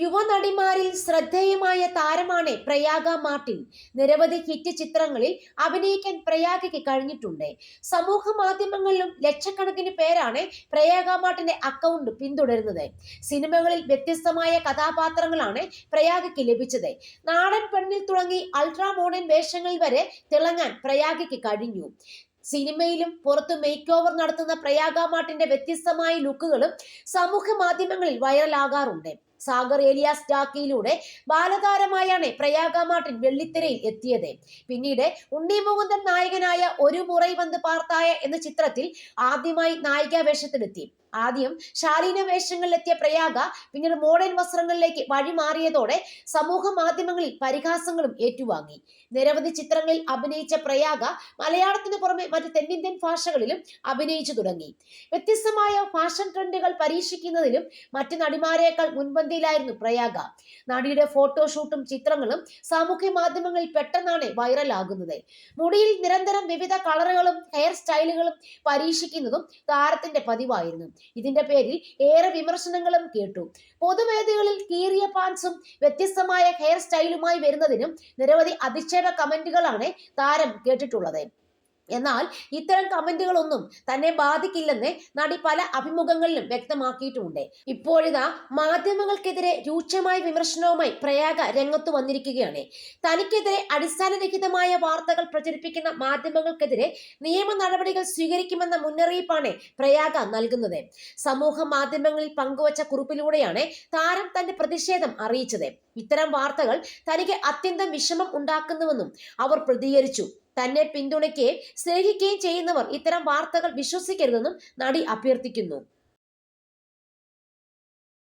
യുവനടിമാരിൽ ശ്രദ്ധേയമായ താരമാണ് പ്രയാഗ മാർട്ടിൻ. നിരവധി ഹിറ്റ് ചിത്രങ്ങളിൽ അഭിനയിക്കാൻ പ്രയാഗയ്ക്ക് കഴിഞ്ഞിട്ടുണ്ട്. സമൂഹ മാധ്യമങ്ങളിലും ലക്ഷക്കണക്കിന് പേരാണ് പ്രയാഗ മാർട്ടിന്റെ അക്കൗണ്ട് പിന്തുടരുന്നത്. സിനിമകളിൽ വ്യത്യസ്തമായ കഥാപാത്രങ്ങളാണ് പ്രയാഗയ്ക്ക് ലഭിച്ചത്. നാടൻ പെണ്ണിൽ തുടങ്ങി അൾട്രാ മോഡേൺ വേഷങ്ങളിൽ വരെ തിളങ്ങാൻ പ്രയാഗയ്ക്ക് കഴിഞ്ഞു. സിനിമയിലും പുറത്തു മേക്ക് ഓവർ നടത്തുന്ന പ്രയാഗ മാർട്ടിന്റെ വ്യത്യസ്തമായ ലുക്കുകളും സമൂഹ മാധ്യമങ്ങളിൽ വൈറലാകാറുണ്ട്. സാഗർ ഏലിയാസ് ജാക്കിയിലൂടെ ബാലതാരമായാണ് പ്രയാഗ മാർട്ടിൻ വെള്ളിത്തിരയിൽ എത്തിയത്. പിന്നീട് ഉണ്ണി മുകുന്ദൻ നായകനായ ഒരു മുറൈ വന്ന് പാർത്തായ എന്ന ചിത്രത്തിൽ ആദ്യമായി നായികാ വേഷത്തിലെത്തി. ആദ്യം ശാലീന വേഷങ്ങളിലെത്തിയ പ്രയാഗ പിന്നീട് മോഡേൺ വസ്ത്രങ്ങളിലേക്ക് വഴിമാറിയതോടെ സമൂഹ മാധ്യമങ്ങളിൽ പരിഹാസങ്ങളും ഏറ്റുവാങ്ങി. നിരവധി ചിത്രങ്ങളിൽ അഭിനയിച്ച പ്രയാഗ മലയാളത്തിന് പുറമെ മറ്റ് തെന്നിന്ത്യൻ ഭാഷകളിലും അഭിനയിച്ചു തുടങ്ങി. വ്യത്യസ്തമായ ഫാഷൻ ട്രെൻഡുകൾ പരീക്ഷിക്കുന്നതിലും മറ്റ് നടിമാരേക്കാൾ മുൻപന്തിയിലായിരുന്നു പ്രയാഗ. നടിയുടെ ഫോട്ടോഷൂട്ടും ചിത്രങ്ങളും സാമൂഹ്യ മാധ്യമങ്ങളിൽ പെട്ടെന്നാണ് വൈറലാകുന്നത്. മുടിയിൽ നിരന്തരം വിവിധ കളറുകളും ഹെയർ സ്റ്റൈലുകളും പരീക്ഷിക്കുന്നതും താരത്തിന്റെ പതിവായിരുന്നു. ഇതിന്റെ പേരിൽ ഏറെ വിമർശനങ്ങളും കേട്ടു. പൊതുവേദികളിൽ കീറിയ പാൻസും വ്യത്യസ്തമായ ഹെയർ സ്റ്റൈലുമായി വരുന്നതിനും നിരവധി അധിക്ഷേപ കമന്റുകളാണ് താരം കേട്ടിട്ടുള്ളത്. എന്നാൽ ഇത്തരം കമന്റുകളൊന്നും തന്നെ ബാധിക്കില്ലെന്ന് നടി പല അഭിമുഖങ്ങളിലും വ്യക്തമാക്കിയിട്ടുമുണ്ട്. ഇപ്പോഴിതാ മാധ്യമങ്ങൾക്കെതിരെ രൂക്ഷമായ വിമർശനവുമായി പ്രയാഗ രംഗത്തു വന്നിരിക്കുകയാണ്. തനിക്കെതിരെ അടിസ്ഥാനരഹിതമായ വാർത്തകൾ പ്രചരിപ്പിക്കുന്ന മാധ്യമങ്ങൾക്കെതിരെ നിയമ നടപടികൾ സ്വീകരിക്കുമെന്ന മുന്നറിയിപ്പാണ് പ്രയാഗ നൽകുന്നത്. സമൂഹ മാധ്യമങ്ങളിൽ പങ്കുവച്ച കുറിപ്പിലൂടെയാണ് താരം തന്റെ പ്രതിഷേധം അറിയിച്ചത്. ഇത്തരം വാർത്തകൾ തനിക്ക് അത്യന്തം വിഷമം ഉണ്ടാക്കുന്നുവെന്നും അവർ പ്രതികരിച്ചു. തന്നെ പിന്തുണയ്ക്കുകയും സ്നേഹിക്കുകയും ചെയ്യുന്നവർ ഇത്തരം വാർത്തകൾ വിശ്വസിക്കരുതെന്നും നടി അഭ്യർത്ഥിക്കുന്നു.